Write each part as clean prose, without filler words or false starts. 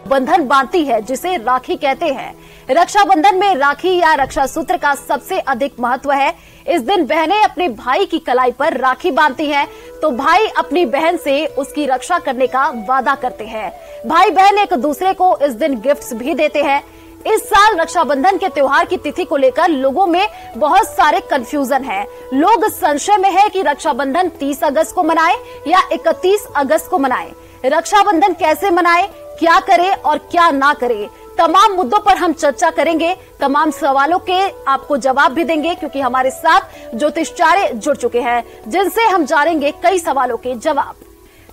बंधन बांधती है, जिसे राखी कहते हैं। रक्षाबंधन में राखी या रक्षा सूत्र का सबसे अधिक महत्व है। इस दिन बहनें अपने भाई की कलाई पर राखी बांधती हैं, तो भाई अपनी बहन से उसकी रक्षा करने का वादा करते हैं। भाई बहन एक दूसरे को इस दिन गिफ्ट्स भी देते हैं। इस साल रक्षाबंधन के त्योहार की तिथि को लेकर लोगों में बहुत सारे कंफ्यूजन है। लोग संशय में है कि रक्षाबंधन 30 अगस्त को मनाएं या 31 अगस्त को मनाएं। रक्षाबंधन कैसे मनाएं, क्या करें और क्या ना करें, तमाम मुद्दों पर हम चर्चा करेंगे। तमाम सवालों के आपको जवाब भी देंगे, क्योंकि हमारे साथ ज्योतिषाचार्य जुड़ चुके हैं, जिनसे हम जानेंगे कई सवालों के जवाब।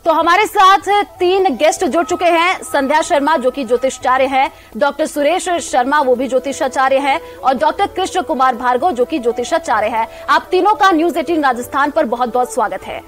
तो हमारे साथ 3 गेस्ट जुड़ चुके हैं। संध्या शर्मा जो कि ज्योतिषाचार्य हैं, डॉक्टर सुरेश शर्मा वो भी ज्योतिषाचार्य हैं, और डॉक्टर कृष्ण कुमार भार्गव जो कि ज्योतिषाचार्य हैं। आप तीनों का न्यूज 18 राजस्थान पर बहुत बहुत स्वागत है।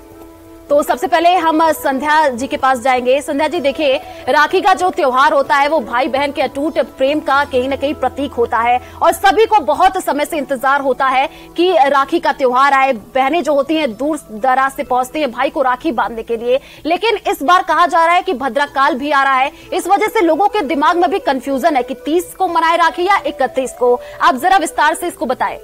तो सबसे पहले हम संध्या जी के पास जाएंगे। संध्या जी, देखिए, राखी का जो त्योहार होता है वो भाई बहन के अटूट प्रेम का कहीं न कहीं प्रतीक होता है, और सभी को बहुत समय से इंतजार होता है कि राखी का त्योहार आए। बहनें जो होती हैं दूर दराज से पहुंचती हैं भाई को राखी बांधने के लिए, लेकिन इस बार कहा जा रहा है कि भद्राकाल भी आ रहा है। इस वजह से लोगों के दिमाग में भी कंफ्यूजन है कि 30 को मनाए राखी या 31 को। आप जरा विस्तार से इसको बताएं।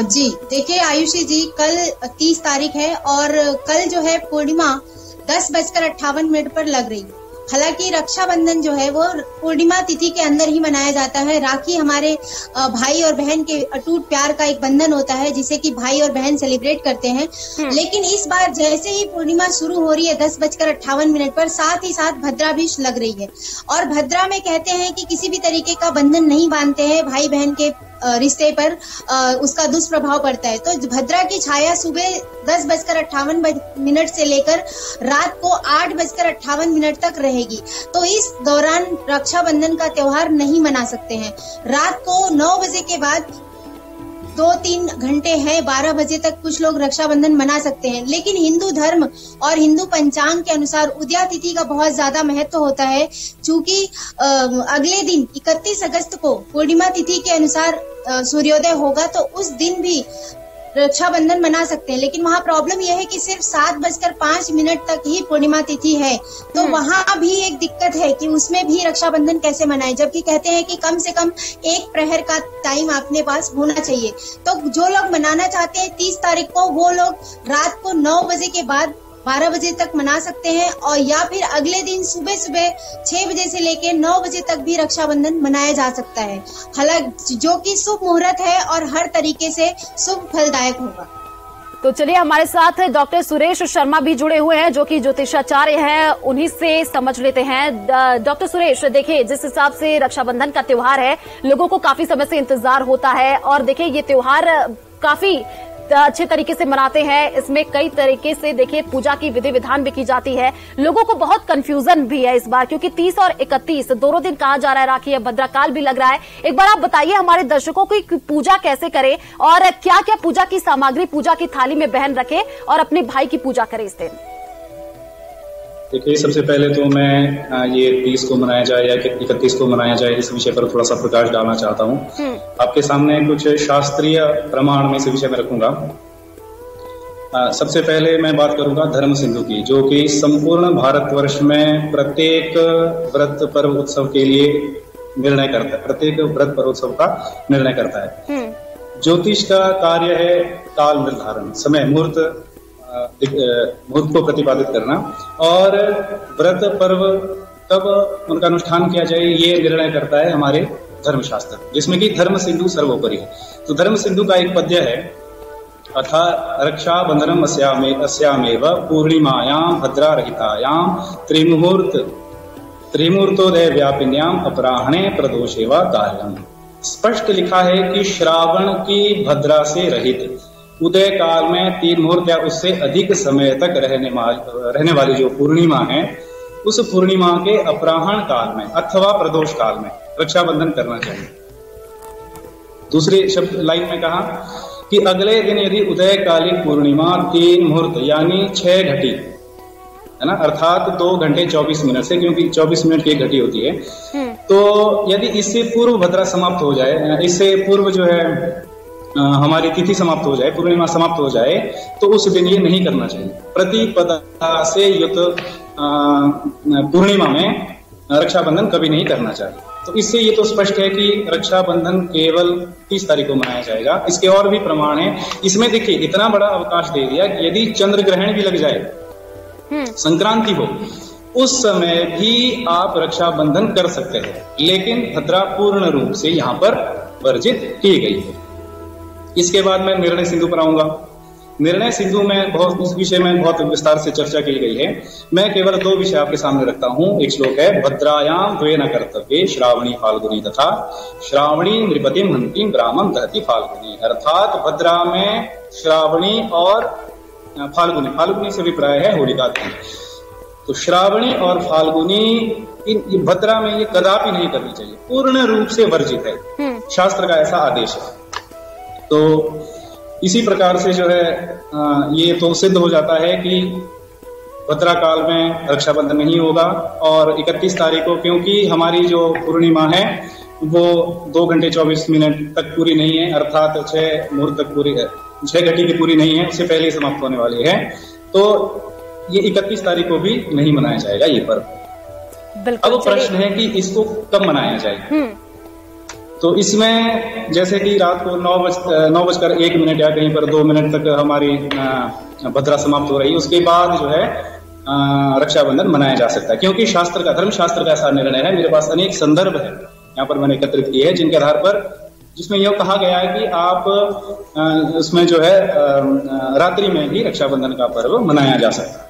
जी देखिए आयुषी जी, कल 30 तारीख है और कल जो है पूर्णिमा 10:58 पर लग रही है। हालांकि रक्षाबंधन जो है वो पूर्णिमा तिथि के अंदर ही मनाया जाता है। राखी हमारे भाई और बहन के अटूट प्यार का एक बंधन होता है, जिसे कि भाई और बहन सेलिब्रेट करते हैं। लेकिन इस बार जैसे ही पूर्णिमा शुरू हो रही है 10:58 पर, साथ ही साथ भद्रा भी लग रही है। और भद्रा में कहते हैं कि किसी भी तरीके का बंधन नहीं बांधते हैं भाई बहन के रिश्ते पर, उसका दुष्प्रभाव पड़ता है। तो भद्रा की छाया सुबह 10:58 से लेकर रात को 8:58 तक रहेगी। तो इस दौरान रक्षाबंधन का त्योहार नहीं मना सकते हैं। रात को 9 बजे के बाद 2-3 घंटे हैं, 12 बजे तक कुछ लोग रक्षाबंधन मना सकते हैं। लेकिन हिंदू धर्म और हिंदू पंचांग के अनुसार उदया तिथि का बहुत ज्यादा महत्व होता है, चूंकि अगले दिन 31 अगस्त को पूर्णिमा तिथि के अनुसार सूर्योदय होगा, तो उस दिन भी रक्षाबंधन मना सकते हैं। लेकिन वहाँ प्रॉब्लम यह है कि सिर्फ 7:05 तक ही पूर्णिमा तिथि है, तो वहाँ भी एक दिक्कत है कि उसमें भी रक्षाबंधन कैसे मनाएं, जबकि कहते हैं कि कम से कम 1 प्रहर का टाइम अपने पास होना चाहिए। तो जो लोग मनाना चाहते हैं 30 तारीख को, वो लोग रात को 9 बजे के बाद 12 बजे तक मना सकते हैं, और या फिर अगले दिन सुबह 6 बजे से लेकर 9 बजे तक भी रक्षाबंधन मनाया जा सकता है। हालांकि जो कि शुभ मुहूर्त है और हर तरीके से शुभ फलदायक होगा। तो चलिए, हमारे साथ डॉक्टर सुरेश शर्मा भी जुड़े हुए हैं जो कि ज्योतिषाचार्य हैं, उन्हीं से समझ लेते हैं। डॉक्टर सुरेश, देखिए, जिस हिसाब से रक्षाबंधन का त्योहार है, लोगों को काफी समय से इंतजार होता है, और देखिए ये त्योहार काफी अच्छे तरीके से मनाते हैं। इसमें कई तरीके से देखिए पूजा की विधि विधान भी की जाती है। लोगों को बहुत कंफ्यूजन भी है इस बार, क्योंकि 30 और 31 दोनों दिन कहा जा रहा है राखी है, भद्राकाल भी लग रहा है। एक बार आप बताइए हमारे दर्शकों की पूजा कैसे करें, और क्या क्या पूजा की सामग्री पूजा की थाली में बहन रखे और अपने भाई की पूजा करे इस दिन। देखिए, सबसे पहले तो मैं ये 30 को मनाया जाए या 31 को मनाया जाए, इस विषय पर थोड़ा सा प्रकाश डालना चाहता हूँ। आपके सामने कुछ शास्त्रीय प्रमाण में इस विषय में रखूंगा। सबसे पहले मैं बात करूंगा धर्म सिंधु की, जो कि संपूर्ण भारतवर्ष में प्रत्येक व्रत पर्व उत्सव के लिए निर्णय करता है, प्रत्येक व्रत पर्व उत्सव का निर्णय करता है। ज्योतिष का कार्य है काल निर्धारण, समय मुहूर्त को प्रतिपादित करना, और व्रत पर्व कब उनका अनुष्ठान किया जाए ये निर्णय करता है हमारे धर्मशास्त्र, जिसमें कि धर्म सिंधु सर्वोपरि है। तो धर्म सिंधु का एक पद्य है, अथा रक्षाबंधनम अस्यामेव पूर्णिमायां भद्रारहितायां त्रिमुहूर्तोदय व्यापिन्याम अपराह्ने प्रदोषेवा कार्यम। स्पष्ट लिखा है कि श्रावण की भद्रा से रहित उदय काल में 3 मुहूर्त या उससे अधिक समय तक रहने वाली जो पूर्णिमा है, उस पूर्णिमा के अपराह्न काल में अथवा प्रदोष काल में रक्षाबंधन करना चाहिए। दूसरी शब्द लाइन में कहा कि अगले दिन यदि उदयकालीन पूर्णिमा 3 मुहूर्त यानी 6 घटी है ना, अर्थात 2 घंटे 24 मिनट से, क्योंकि 24 मिनट की एक घटी होती है, तो यदि इससे पूर्व भद्रा समाप्त हो जाए, इससे पूर्व जो है हमारी तिथि समाप्त हो जाए, पूर्णिमा समाप्त हो जाए, तो उस दिन ये नहीं करना चाहिए। प्रतिपदा से युक्त पूर्णिमा में रक्षाबंधन कभी नहीं करना चाहिए। तो इससे ये तो स्पष्ट है कि रक्षाबंधन केवल 30 तारीख को मनाया जाएगा। इसके और भी प्रमाण है। इसमें देखिए इतना बड़ा अवकाश दे दिया कि यदि चंद्र ग्रहण भी लग जाए, संक्रांति हो, उस समय भी आप रक्षाबंधन कर सकते हैं, लेकिन भद्रा पूर्ण रूप से यहाँ पर वर्जित की गई है। इसके बाद मैं निर्णय सिंधु पर आऊंगा। निर्णय सिंधु में इस विषय में बहुत विस्तार से चर्चा की गई है। मैं केवल 2 विषय आपके सामने रखता हूं। एक श्लोक है, भद्रायाम द्वे न कर्तव्ये श्रावणी फाल्गुनी तथा श्रावणी नृपतिम हंतिम ग्रामम दहति फाल्गुनी। अर्थात भद्रा में श्रावणी और फाल्गुनी से भी प्राय है होलिका दहन। तो श्रावणी और फाल्गुनी भद्रा में ये कदापि नहीं करनी चाहिए, पूर्ण रूप से वर्जित है। शास्त्र का ऐसा आदेश है। तो इसी प्रकार से जो है ये तो सिद्ध हो जाता है कि भद्रा काल में रक्षाबंधन नहीं होगा। और 31 तारीख को, क्योंकि हमारी जो पूर्णिमा है वो 2 घंटे 24 मिनट तक पूरी नहीं है, अर्थात 6 मुहूर्त तक पूरी है, 6 घटी की पूरी नहीं है, उससे पहले ही समाप्त होने वाली है। तो ये 31 तारीख को भी नहीं मनाया जाएगा ये पर्व। अब प्रश्न है कि इसको कब मनाया जाए। तो इसमें जैसे कि रात को 9:01 या कहीं पर 2 मिनट तक हमारी भद्रा समाप्त हो रही है, उसके बाद जो है रक्षाबंधन मनाया जा सकता है, क्योंकि शास्त्र का, धर्मशास्त्र का ऐसा निर्णय है। मेरे पास अनेक संदर्भ है यहाँ पर मैंने एकत्रित किए हैं, जिनके आधार पर, जिसमें यह कहा गया है कि आप उसमें जो है रात्रि में भी रक्षाबंधन का पर्व मनाया जा सकता है।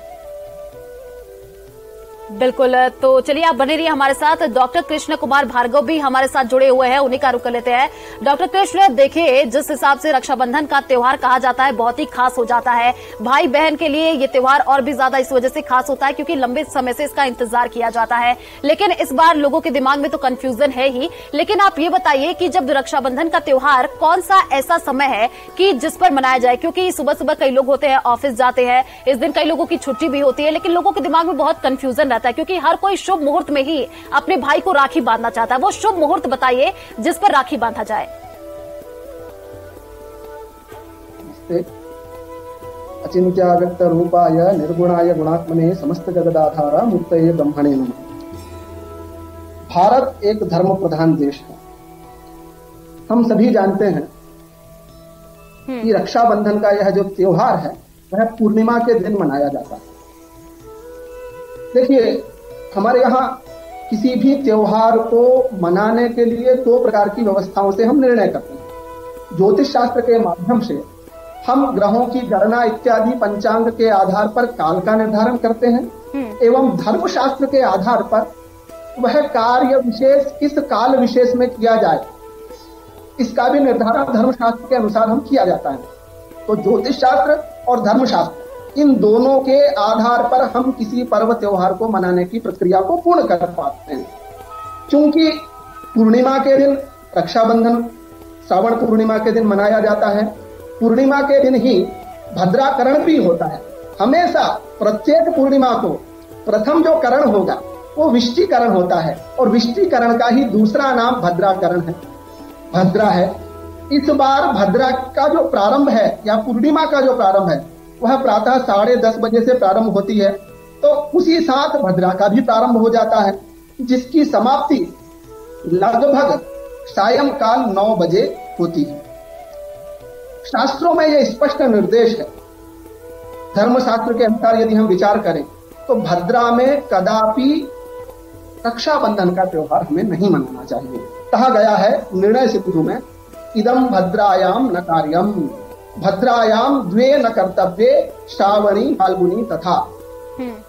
बिल्कुल, तो चलिए आप बने रहिए हमारे साथ। डॉक्टर कृष्ण कुमार भार्गव भी हमारे साथ जुड़े हुए हैं, उन्हीं का रुख कर लेते हैं। डॉक्टर कृष्ण, देखिए जिस हिसाब से रक्षाबंधन का त्योहार कहा जाता है बहुत ही खास हो जाता है। भाई बहन के लिए ये त्योहार और भी ज्यादा इस वजह से खास होता है क्योंकि लंबे समय से इसका इंतजार किया जाता है। लेकिन इस बार लोगों के दिमाग में तो कंफ्यूजन है ही। लेकिन आप ये बताइए कि जब रक्षाबंधन का त्योहार कौन सा ऐसा समय है कि जिस पर मनाया जाए, क्योंकि सुबह सुबह कई लोग होते हैं, ऑफिस जाते हैं, इस दिन कई लोगों की छुट्टी भी होती है, लेकिन लोगों के दिमाग में बहुत कंफ्यूजन रहता है क्योंकि हर कोई शुभ मुहूर्त में ही अपने भाई को राखी बांधना चाहता है। वो शुभ मुहूर्त बताइए जिस पर राखी बांधा जाए। अचिंत्य व्यक्त रूपाय निर्गुणाय गुणात्मने समस्त जगदाधार मूर्तये ब्रह्मणे नमः। भारत एक धर्म प्रधान देश है। हम सभी जानते हैं कि रक्षाबंधन का यह जो त्योहार है वह पूर्णिमा के दिन मनाया जाता है। देखिए, हमारे यहाँ किसी भी त्योहार को मनाने के लिए 2 प्रकार की व्यवस्थाओं से हम निर्णय करते हैं। ज्योतिष शास्त्र के माध्यम से हम ग्रहों की गणना इत्यादि पंचांग के आधार पर काल का निर्धारण करते हैं, एवं धर्मशास्त्र के आधार पर वह कार्य विशेष किस काल विशेष में किया जाए इसका भी निर्धारण धर्मशास्त्र के अनुसार हम किया जाता है। तो ज्योतिष शास्त्र और धर्मशास्त्र, इन दोनों के आधार पर हम किसी पर्व त्योहार को मनाने की प्रक्रिया को पूर्ण कर पाते हैं। क्योंकि पूर्णिमा के दिन रक्षाबंधन श्रावण पूर्णिमा के दिन मनाया जाता है, पूर्णिमा के दिन ही भद्राकरण भी होता है। हमेशा प्रत्येक पूर्णिमा को प्रथम जो करण होगा वो विष्टिकरण होता है और विष्टिकरण का ही दूसरा नाम भद्राकरण है, भद्रा है। इस बार भद्रा का जो प्रारंभ है या पूर्णिमा का जो प्रारंभ है वह प्रातः 10:30 बजे से प्रारंभ होती है, तो उसी साथ भद्रा का भी प्रारंभ हो जाता है, जिसकी समाप्ति लगभग सायंकाल 9 बजे होती है। शास्त्रों में यह स्पष्ट निर्देश है। धर्मशास्त्र के अनुसार यदि हम विचार करें तो भद्रा में कदापि रक्षाबंधन का त्योहार हमें नहीं मनाना चाहिए। कहा गया है निर्णय सिंधु में, इदम भद्रायाम न कार्यम भद्रायाम द्वे न कर्तव्ये श्रावणी फाल्गुनी तथा।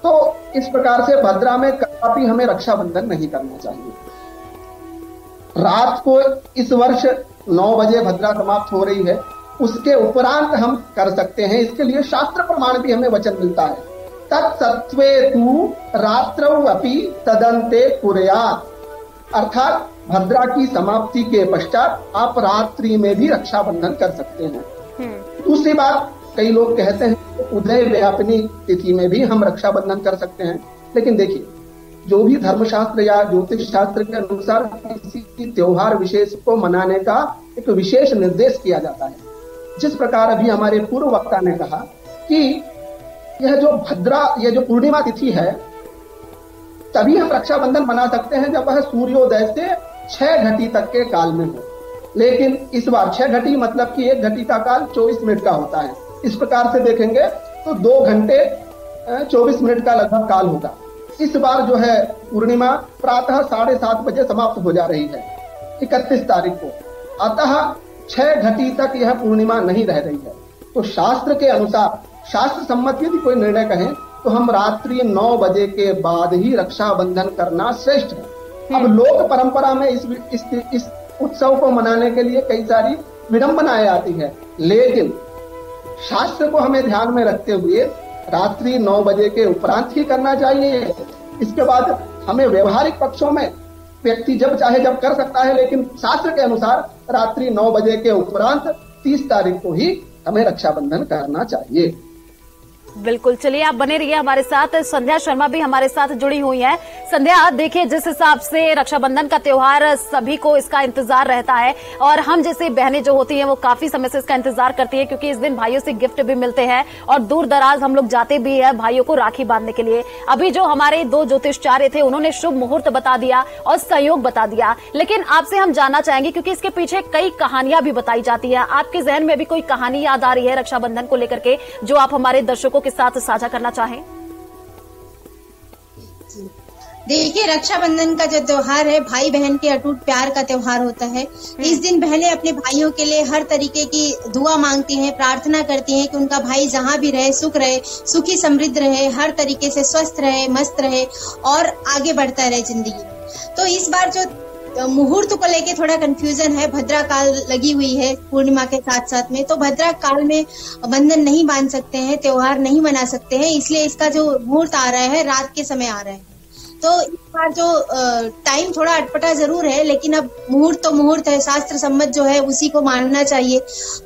तो इस प्रकार से भद्रा में कदापि हमें रक्षाबंधन नहीं करना चाहिए। रात को इस वर्ष 9 बजे भद्रा समाप्त हो रही है, उसके उपरांत हम कर सकते हैं। इसके लिए शास्त्र प्रमाण भी हमें वचन मिलता है, तत्सत्वे तु रात्रौ अपि तदन्ते कुर्यात्। अर्थात भद्रा की समाप्ति के पश्चात आप रात्रि में भी रक्षाबंधन कर सकते हैं। दूसरी बात, कई लोग कहते हैं उदय व्यापिनी तिथि में भी हम रक्षाबंधन कर सकते हैं, लेकिन देखिए जो भी धर्मशास्त्र या ज्योतिष शास्त्र के अनुसार किसी त्योहार विशेष को मनाने का एक विशेष निर्देश किया जाता है। जिस प्रकार अभी हमारे पूर्व वक्ता ने कहा कि यह जो पूर्णिमा तिथि है तभी हम रक्षाबंधन मना सकते हैं जब वह सूर्योदय से 6 घटी तक के काल में हो। लेकिन इस बार 6 घटी मतलब कि 1 घटी का काल 24 मिनट का होता है। इस प्रकार से देखेंगे तो 2 घंटे 24 मिनट का लगभग काल होगा। इस बार जो है पूर्णिमा प्रातः 7:30 बजे समाप्त हो जा रही है 31 तारीख को। अतः 6 घटी तक यह पूर्णिमा नहीं रह रही है। तो शास्त्र के अनुसार, शास्त्र सम्मत यदि कोई निर्णय कहें तो हम रात्रि 9 बजे के बाद ही रक्षाबंधन करना श्रेष्ठ है। अब लोक परंपरा में इस उत्सव को मनाने के लिए कई सारी विडंबनाएं आती है, लेकिन शास्त्र को हमें ध्यान में रखते हुए रात्रि 9 बजे के उपरांत ही करना चाहिए। इसके बाद हमें व्यवहारिक पक्षों में व्यक्ति जब चाहे जब कर सकता है, लेकिन शास्त्र के अनुसार रात्रि 9 बजे के उपरांत 30 तारीख को ही हमें रक्षाबंधन करना चाहिए। बिल्कुल, चलिए आप बने रहिए हमारे साथ। संध्या शर्मा भी हमारे साथ जुड़ी हुई हैं। संध्या, देखिए जिस हिसाब से रक्षाबंधन का त्योहार सभी को इसका इंतजार रहता है और हम जैसे बहनें जो होती हैं वो काफी समय से इसका इंतजार करती हैं, क्योंकि इस दिन भाइयों से गिफ्ट भी मिलते हैं और दूर दराज हम लोग जाते भी हैं भाइयों को राखी बांधने के लिए। अभी जो हमारे 2 ज्योतिषाचार्य थे उन्होंने शुभ मुहूर्त बता दिया और संयोग बता दिया, लेकिन आपसे हम जानना चाहेंगे क्योंकि इसके पीछे कई कहानियां भी बताई जाती है। आपके जहन में भी कोई कहानी याद आ रही है रक्षाबंधन को लेकर के जो आप हमारे दर्शकों के साथ साझा करना चाहें? देखिए, रक्षाबंधन का जो त्योहार है भाई बहन के अटूट प्यार का त्योहार होता है। इस दिन बहनें अपने भाइयों के लिए हर तरीके की दुआ मांगती हैं, प्रार्थना करती हैं कि उनका भाई जहां भी रहे, सुखी समृद्ध रहे, हर तरीके से स्वस्थ रहे, मस्त रहे और आगे बढ़ता रहे जिंदगी में। तो इस बार जो मुहूर्त को लेके थोड़ा कंफ्यूजन है, भद्रा काल लगी हुई है पूर्णिमा के साथ साथ में, तो भद्रा काल में बंधन नहीं बांध सकते हैं, त्योहार नहीं मना सकते हैं, इसलिए इसका जो मुहूर्त आ रहा है रात के समय आ रहा है। तो इस बार जो टाइम थोड़ा अटपटा जरूर है, लेकिन अब मुहूर्त तो मुहूर्त है, शास्त्र सम्मत जो है उसी को मानना चाहिए।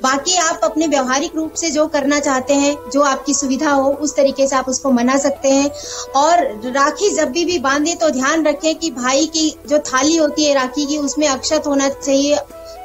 बाकी आप अपने व्यवहारिक रूप से जो करना चाहते हैं, जो आपकी सुविधा हो उस तरीके से आप उसको मना सकते हैं। और राखी जब भी बांधे तो ध्यान रखें कि भाई की जो थाली होती है राखी की उसमें अक्षत होना चाहिए,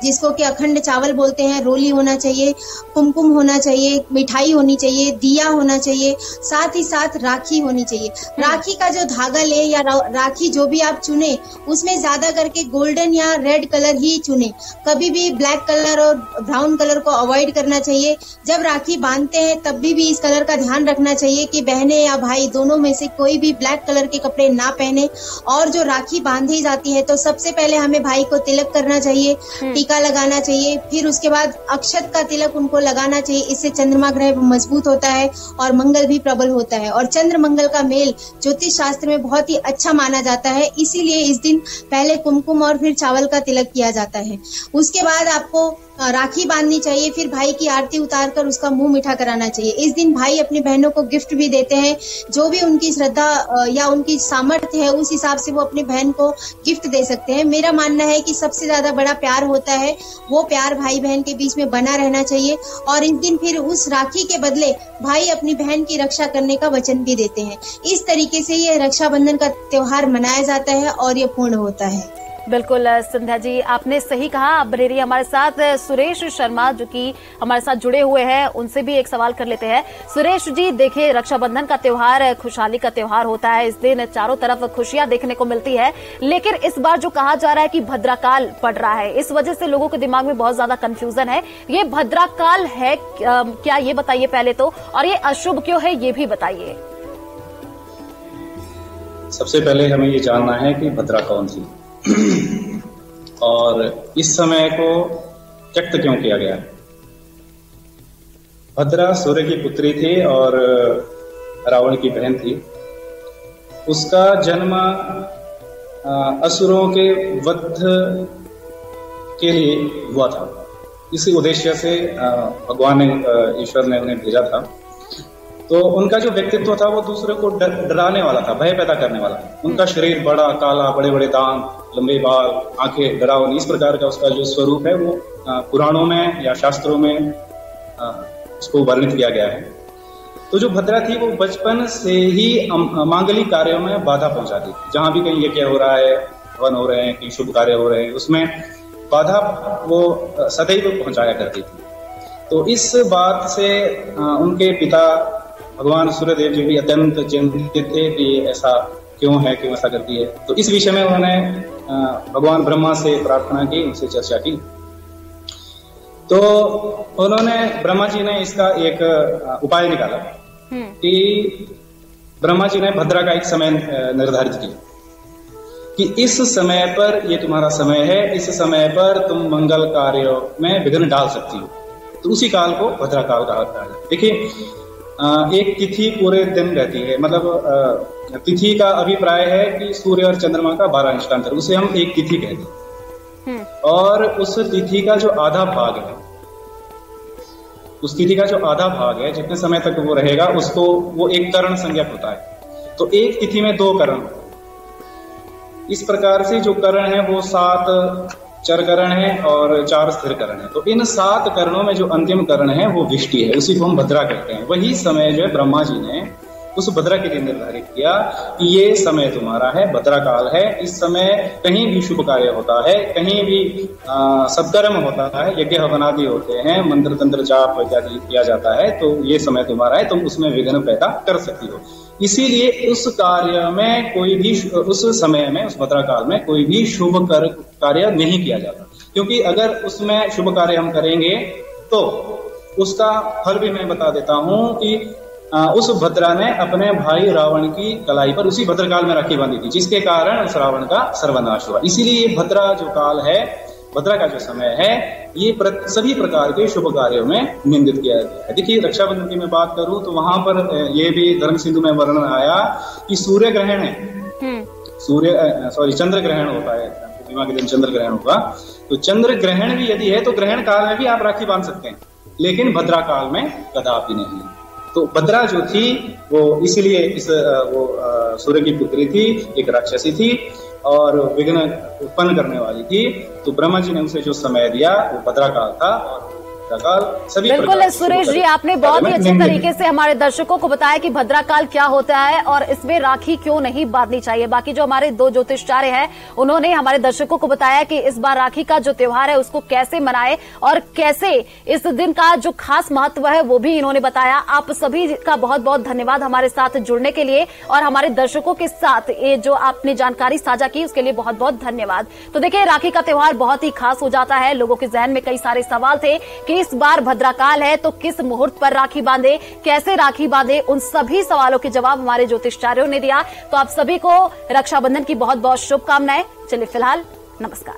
जिसको कि अखंड चावल बोलते हैं, रोली होना चाहिए, कुमकुम होना चाहिए, मिठाई होनी चाहिए, दिया होना चाहिए, साथ ही साथ राखी होनी चाहिए। राखी का जो धागा ले या राखी जो भी आप चुने उसमें ज्यादा करके गोल्डन या रेड कलर ही चुने, कभी भी ब्लैक कलर और ब्राउन कलर को अवॉइड करना चाहिए। जब राखी बांधते हैं तब भी इस कलर का ध्यान रखना चाहिए कि बहनें या भाई दोनों में से कोई भी ब्लैक कलर के कपड़े ना पहने। और जो राखी बांधी जाती है तो सबसे पहले हमें भाई को तिलक करना चाहिए, टीका लगाना चाहिए, फिर उसके बाद अक्षत का तिलक उनको लगाना चाहिए। इससे चंद्रमा ग्रह मजबूत होता है और मंगल भी प्रबल होता है। और चंद्र मंगल का मेल ज्योतिष शास्त्र में बहुत ही अच्छा माना जाता है, इसीलिए इस दिन पहले कुमकुम और फिर चावल का तिलक किया जाता है। उसके बाद आपको राखी बांधनी चाहिए, फिर भाई की आरती उतारकर उसका मुंह मीठा कराना चाहिए। इस दिन भाई अपनी बहनों को गिफ्ट भी देते हैं, जो भी उनकी श्रद्धा या उनकी सामर्थ्य है उस हिसाब से वो अपनी बहन को गिफ्ट दे सकते हैं। मेरा मानना है कि सबसे ज्यादा बड़ा प्यार होता है वो प्यार भाई बहन के बीच में बना रहना चाहिए। और इस दिन फिर उस राखी के बदले भाई अपनी बहन की रक्षा करने का वचन भी देते हैं। इस तरीके से ये रक्षाबंधन का त्योहार मनाया जाता है और ये पूर्ण होता है। बिल्कुल संध्या जी, आपने सही कहा। अब बने रहिए हमारे साथ सुरेश शर्मा जो कि हमारे साथ जुड़े हुए हैं, उनसे भी एक सवाल कर लेते हैं। सुरेश जी, देखिए रक्षाबंधन का त्योहार खुशहाली का त्योहार होता है, इस दिन चारों तरफ खुशियां देखने को मिलती है, लेकिन इस बार जो कहा जा रहा है कि भद्राकाल पड़ रहा है, इस वजह से लोगों के दिमाग में बहुत ज्यादा कंफ्यूजन है। ये भद्राकाल है क्या, ये बताइए पहले तो, और ये अशुभ क्यों है ये भी बताइए। सबसे पहले हमें ये जानना है कि भद्रा कौन थी और इस समय को त्यक्त क्यों किया गया। भद्रा सूर्य की पुत्री थी और रावण की बहन थी। उसका जन्म असुरों के वध के लिए हुआ था। इसी उद्देश्य से भगवान ने, ईश्वर ने उन्हें भेजा था। तो उनका जो व्यक्तित्व था वो दूसरे को डराने वाला था, भय पैदा करने वाला था। उनका शरीर बड़ा, काला, बड़े बड़े दांत, लंबे बाल, आंखें डरावनी, इस प्रकार का उसका जो स्वरूप है वो पुराणों में या शास्त्रों में उसको वर्णित किया गया है। तो जो भद्रा थी वो बचपन से ही मांगलिक कार्यों में बाधा पहुंचाती थी। जहां भी कहीं यज्ञ हो रहा है, हवन हो रहे हैं, कहीं शुभ कार्य हो रहे हैं, उसमें बाधा वो सदैव पहुंचाया करती थी। तो इस बात से उनके पिता भगवान सूर्यदेव जी भी अत्यंत चिंतित थे कि ऐसा क्यों ऐसा करती है। तो इस विषय में उन्होंने भगवान ब्रह्मा से प्रार्थना की, उनसे चर्चा की। तो उन्होंने, ब्रह्मा जी ने इसका एक उपाय निकाला कि ब्रह्मा जी ने भद्रा का एक समय निर्धारित किया कि इस समय पर, ये तुम्हारा समय है, इस समय पर तुम मंगल कार्यों में विघ्न डाल सकती हो। तो उसी काल को भद्रा काल कहा जाता है। देखिए, एक तिथि पूरे दिन रहती है, मतलब तिथि का अभिप्राय है कि सूर्य और चंद्रमा का 12 अंश का अंतर, उसे हम एक तिथि कहते हैं। और उस तिथि का जो आधा भाग है, उस तिथि का जो आधा भाग है, जितने समय तक वो रहेगा, उसको वो एक करण संज्ञक होता है। तो एक तिथि में 2 करण, इस प्रकार से जो करण है वो 7 चर करण है और 4 स्थिर करण है। तो इन 7 करणों में जो अंतिम करण है वो विष्टि है, उसी को हम भद्रा कहते हैं। वही समय जो है ब्रह्मा जी ने उस भद्रा के लिए निर्धारित किया कि ये समय तुम्हारा है, भद्रा काल है। इस समय कहीं भी शुभ कार्य होता है, कहीं भी सत्कर्म होता है, यज्ञ हवनादि होते हैं, मंत्र तंत्र जाप इत्यादि किया जाता है, तो ये समय तुम्हारा है, तुम उसमें विघ्न पैदा कर सकती हो। इसीलिए उस कार्य में कोई भी, उस समय में, उस भद्रा काल में कोई भी शुभ कार्य नहीं किया जाता, क्योंकि अगर उसमें शुभ कार्य हम करेंगे तो उसका फल भी मैं बता देता हूं कि उस भद्रा ने अपने भाई रावण की कलाई पर उसी भद्रकाल में राखी बांधी थी, जिसके कारण उस रावण का सर्वनाश हुआ। इसीलिए ये भद्रा जो काल है, भद्रा का जो समय है, ये सभी प्रकार के शुभ कार्यों में निंदित किया गया है। देखिए, रक्षाबंधन की मैं बात करूं तो वहां पर ये भी धर्म सिंधु में वर्णन आया कि सूर्य ग्रहण है, चंद्र ग्रहण होता है, पूर्णिमा के दिन चंद्र ग्रहण होगा। तो चंद्र ग्रहण भी यदि है तो ग्रहण काल में भी आप राखी बांध सकते हैं, लेकिन भद्रा काल में कदापि नहीं। तो भद्रा जो थी वो इसलिए सूर्य की पुत्री थी, एक राक्षसी थी और विघ्न उत्पन्न करने वाली थी। तो ब्रह्मा जी ने उसे जो समय दिया वो भद्रा काल था। और सभी बिल्कुल सुरेश जी, आपने बहुत ही अच्छे तरीके से हमारे दर्शकों को बताया कि भद्रा काल क्या होता है और इसमें राखी क्यों नहीं बांधनी चाहिए। बाकी जो हमारे 2 ज्योतिषाचार्य हैं उन्होंने हमारे दर्शकों को बताया कि इस बार राखी का जो त्योहार है उसको कैसे मनाए और कैसे इस दिन का जो खास महत्व है वो भी इन्होंने बताया। आप सभी का बहुत बहुत धन्यवाद हमारे साथ जुड़ने के लिए और हमारे दर्शकों के साथ ये जो आपने जानकारी साझा की उसके लिए बहुत बहुत धन्यवाद। तो देखिए, राखी का त्योहार बहुत ही खास हो जाता है। लोगों के जहन में कई सारे सवाल थे कि इस बार भद्रा काल है तो किस मुहूर्त पर राखी बांधे, कैसे राखी बांधे, उन सभी सवालों के जवाब हमारे ज्योतिषाचार्यों ने दिया। तो आप सभी को रक्षाबंधन की बहुत बहुत शुभकामनाएं। चलिए फिलहाल नमस्कार।